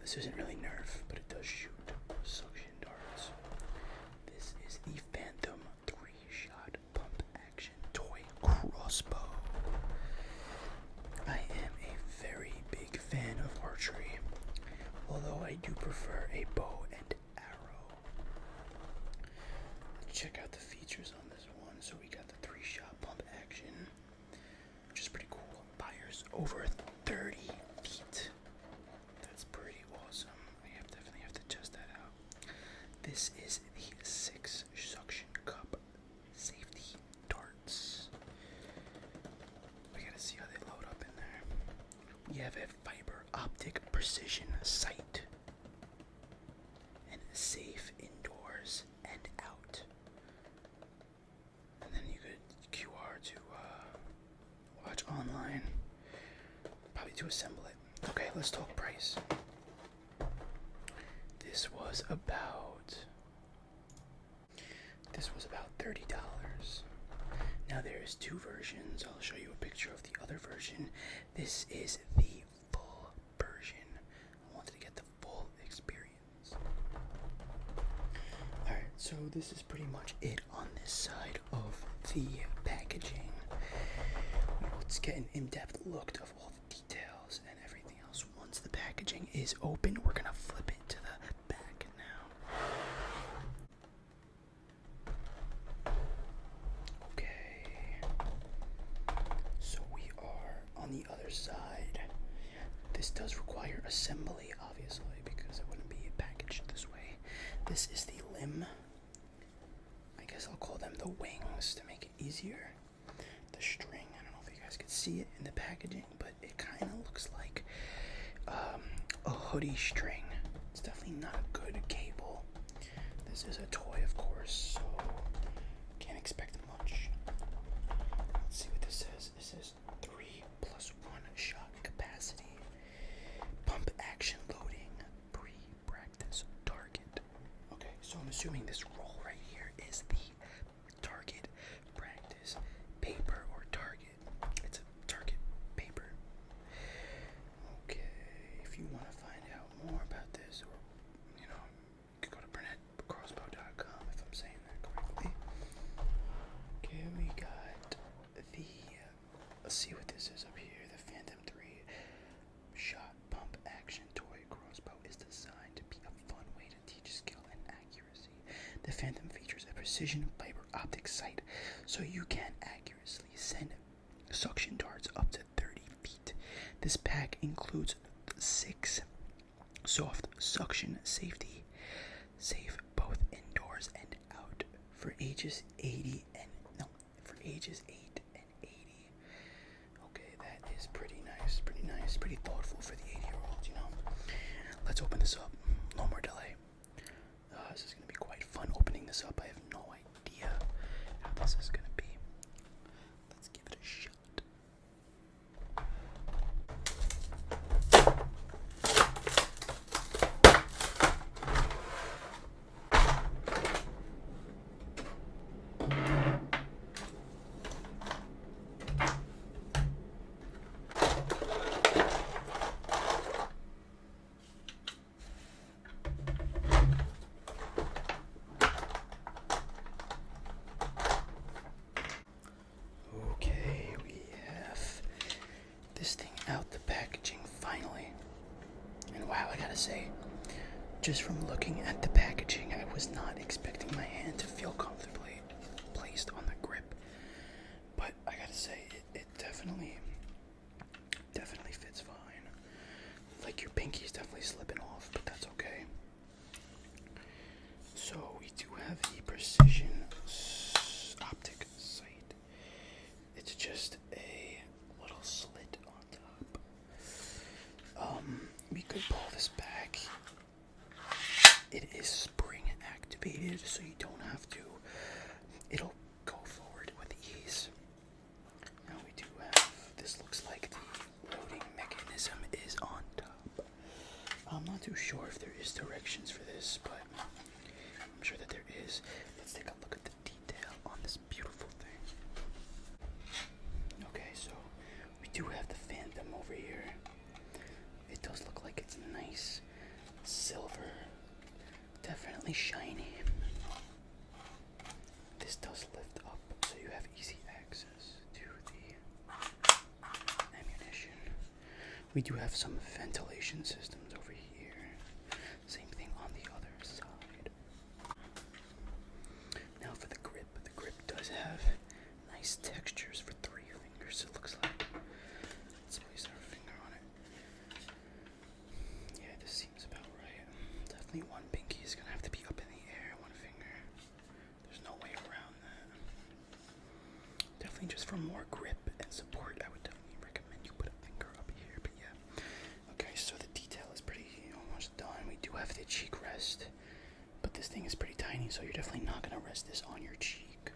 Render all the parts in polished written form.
This isn't really Nerf, but it does shoot suction darts. This is the Phantom 3-shot pump action toy crossbow. I am a very big fan of archery, although I do prefer a bow and arrow. Let's check out the features on this one. So we got the 3-shot pump action, which is pretty cool. Fires over 30 feet. That's pretty awesome. Definitely have to test that out. This is the 6 suction cup safety darts. We gotta see how they load up in there. We have a fiber optic precision sight and safe indoors and out. And then you could QR to watch online, probably to assemble it. Okay, let's talk price. This was about $30. Now there's 2 versions. I'll show you a picture of the other version. This is the full version. I wanted to get the full experience. Alright, so this is pretty much it on this side of the packaging. Let's get an in-depth look of all the details and everything else. Once the packaging is open, we're gonna flip it to the back now. Okay, so we are on the other side. This does require assembly, obviously, because it wouldn't be packaged this way. This is the limb. I guess I'll call them the wings to make it easier. The string, I don't know if you guys can see it in the packaging, but it kind of looks like a hoodie string. It's definitely not a good cable. This is a toy, of course, so can't expect much. Let's see what this says. It says 3 + 1 shot capacity. Pump action loading. Pre-practice target. Okay, so I'm assuming this roll right here is the target practice paper or target. It's a target paper. Okay, if you want to find out more about this, or you could go to Crossbow.com if I'm saying that correctly. Okay, we got the let's see what this is up here. The Phantom 3-shot pump action toy crossbow is designed to be a fun way to teach skill and accuracy. The Phantom features a precision fiber optic sight, so you can accurately send suction darts up to 30 feet. This pack includes 6 soft suction safety, safe both indoors and out, for ages 8 and 80. Okay, that is pretty nice, pretty thoughtful for the 80-year-olds, Let's open this up. No more delay. This is going to be quite fun opening this up. I have no idea how this is going to be. Let's give it a shot. Okay, we have this thing out the packaging finally. And wow, I gotta say, just from looking at the packaging, I was not expecting my hand to feel comfortably placed on the grip. But I gotta say, it definitely fits fine. Like your pinky's definitely slipping off, but that's okay. So we do have the precision optic sight. It's just a little slit on top. We could pull this back. It is spring activated, so you don't have to. It'll go forward with ease. Now we do have, this looks like the loading mechanism is on top. I'm not too sure if there is directions for this, but I'm sure that there is. Let's take a look at the detail on this beautiful thing. Okay, so we do have the Phantom over here. It does look like it's nice definitely shiny. This does lift up, so you have easy access to the ammunition. We do have some ventilation systems over here. Same thing on the other side. Now for the grip does have nice textures for 3 fingers, it looks like. Let's place our finger on it. Yeah, this seems about right. Definitely one pinky is gonna have to be up in the air, one finger. There's no way around that. Definitely just for more grip and support, I would definitely recommend you put a finger up here, but yeah. Okay, so the detail is pretty almost done. We do have the cheek rest, but this thing is pretty tiny, so you're definitely not gonna rest this on your cheek.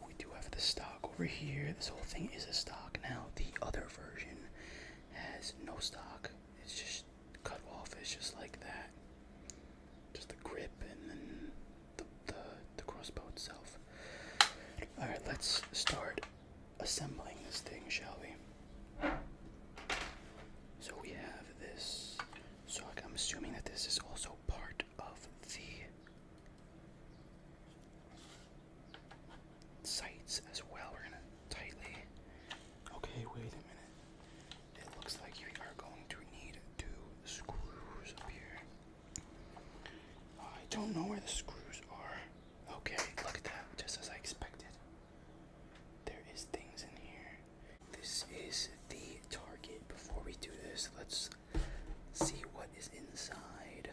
We do have the stock over here. This whole thing is a stock. Now, the other version has no stock. It's just cut off. It's just like that. Just the grip and then the crossbow itself. Alright, let's start assembling this thing, shall we? So we have this. So I'm assuming that this is also part of the sights as well. We're gonna tightly. Okay, wait a minute. It looks like we are going to need 2 screws up here. I don't know where the screws are. Okay, look at that. Just as I expected. There is things in here. This is the target. Before we do this, let's see what is inside.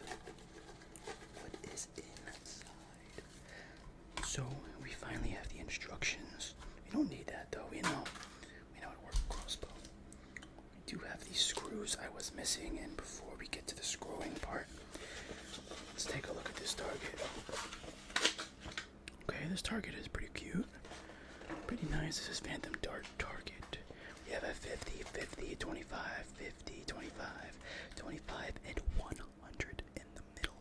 What is inside? So we finally have the instructions. We don't need that though. We know how to work a crossbow. We do have these screws I was missing, and before we get to the screwing part, let's take a look at this target. Okay, this target is pretty cute. Pretty nice. This is Phantom Dart target. We have a 50, 50, 25, 50, 25, 25, and 100 in the middle.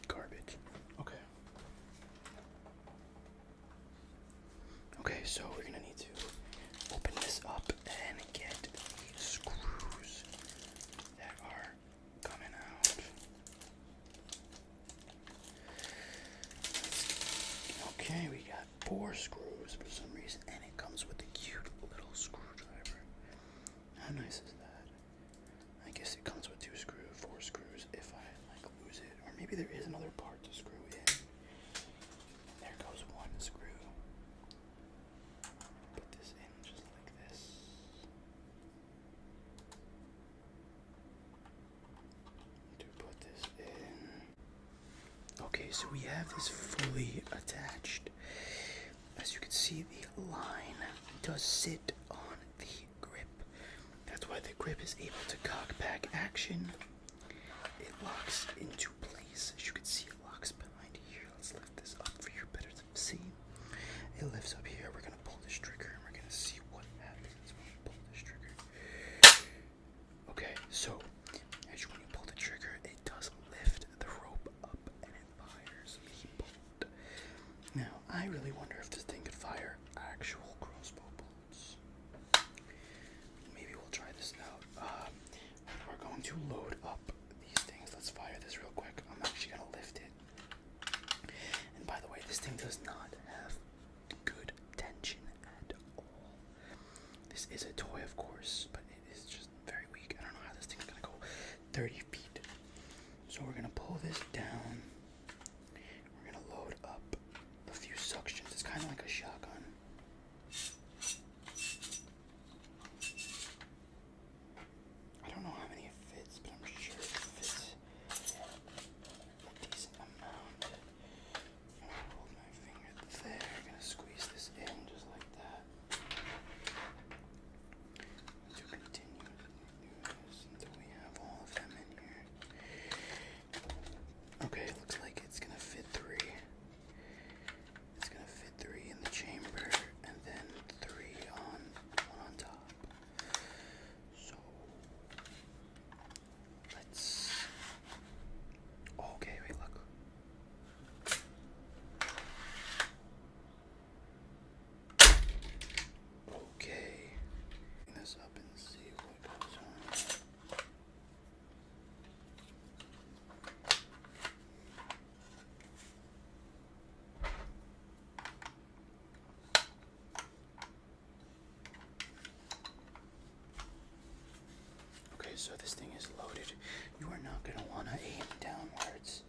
Garbage. Okay. Okay, so we're gonna need to open this up and get the screws that are coming out. Okay, we got 4 screws for some reason, and it comes with a cute little screwdriver. How nice is that? I guess it comes with 4 screws if I lose it, or maybe there is another part to screw in. There goes 1 screw. Put this in just like this. To put this in. Okay, so we have this fully attached. As you can see, the line does sit on the grip. That's why the grip is able to cock back action. It locks into place. As you can see, it locks behind here. Let's lift this up for you better to see. It lifts up here. We're gonna pull this trigger and we're gonna see what happens when we pull this trigger. Okay, so when you pull the trigger, it does lift the rope up and it fires the bolt. Now, I really wonder if this thing could fire actual crossbow bolts. Maybe we'll try this out. We're going to load up these things. Let's fire this real quick. I'm actually going to lift it. And by the way, this thing does not have good tension at all. This is a toy, of course, but it is just very weak. I don't know how this thing's going to go 30 feet. So we're going to pull this down. We're going to load up a few suctions. It's kind of like a shotgun. I don't know how many it fits, but I'm sure it fits a decent amount. I'm going to hold my finger there. I'm going to squeeze this in just like that. To continue to do this until we have all of them in here. so this thing is loaded. You are not gonna wanna aim downwards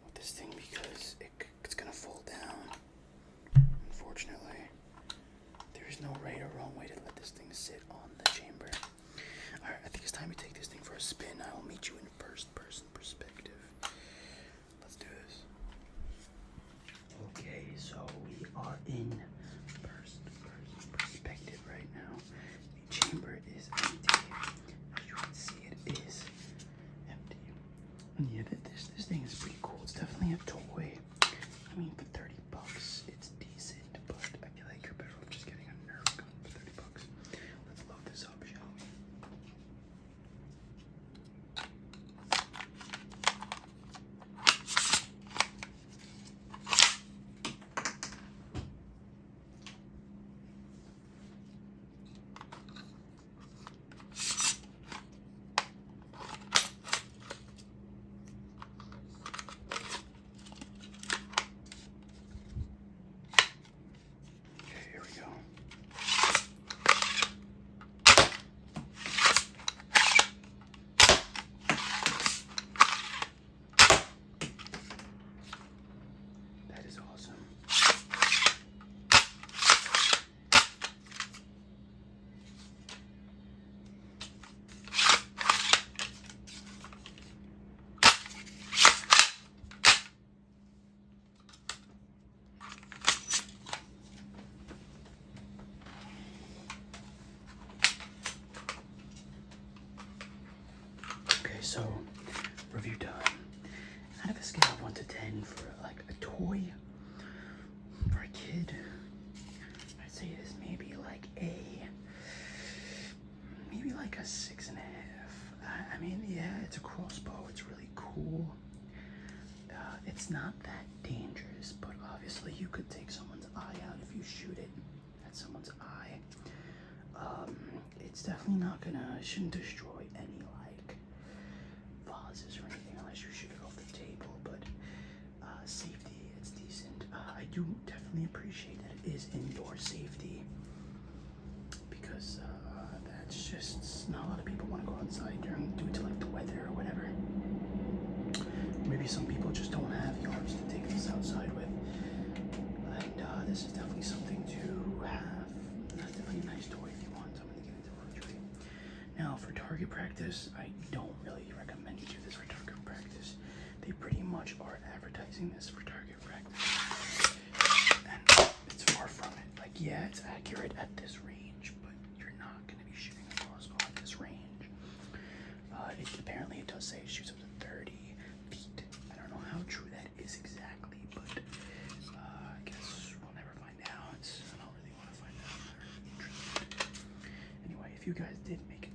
with this thing because it's gonna fall down. Unfortunately, there's no right or wrong way to let this thing sit on the chamber. Alright, I think it's time to take this thing for a spin. I'll meet you in first-person perspective. Let's do this. Okay, so we are in first-person perspective right now. The chamber is empty. As you can see, it is empty. And yeah, this thing is pretty cool. It's definitely a toy. I mean, for $30, it's decent, but I feel like you're better off just getting a Nerf gun for $30. Let's load this up, shall we? Okay, here we go. That is awesome. Okay, so review done. Out of a scale of 1 to 10 for like a toy for a kid, I'd say it is maybe like a 6.5. I mean, yeah, it's a crossbow. It's really cool. It's not that dangerous, but obviously you could take someone's eye out if you shoot it at someone's eye. It's definitely not gonna, shouldn't destroy any like vases or anything unless you shoot it off the table, but safety, it's decent. I do definitely appreciate that it is indoor safety because that's just, not a lot of people want to go outside due to like the weather or whatever. Maybe some people just don't have yards to take this outside with, and this is definitely something to have. Definitely a nice toy if you want someone to get into archery. Now for target practice, I don't really recommend you do this for target practice. They pretty much are advertising this for target practice, and it's far from it. Like, yeah, it's accurate at this range, but you're not going to be shooting a crossbow at this range. Apparently it does say it shoots up to 30 feet. I don't know how true that is exactly, but I guess we'll never find out. I don't really want to find out. I'm not really interested. Anyway, if you guys did make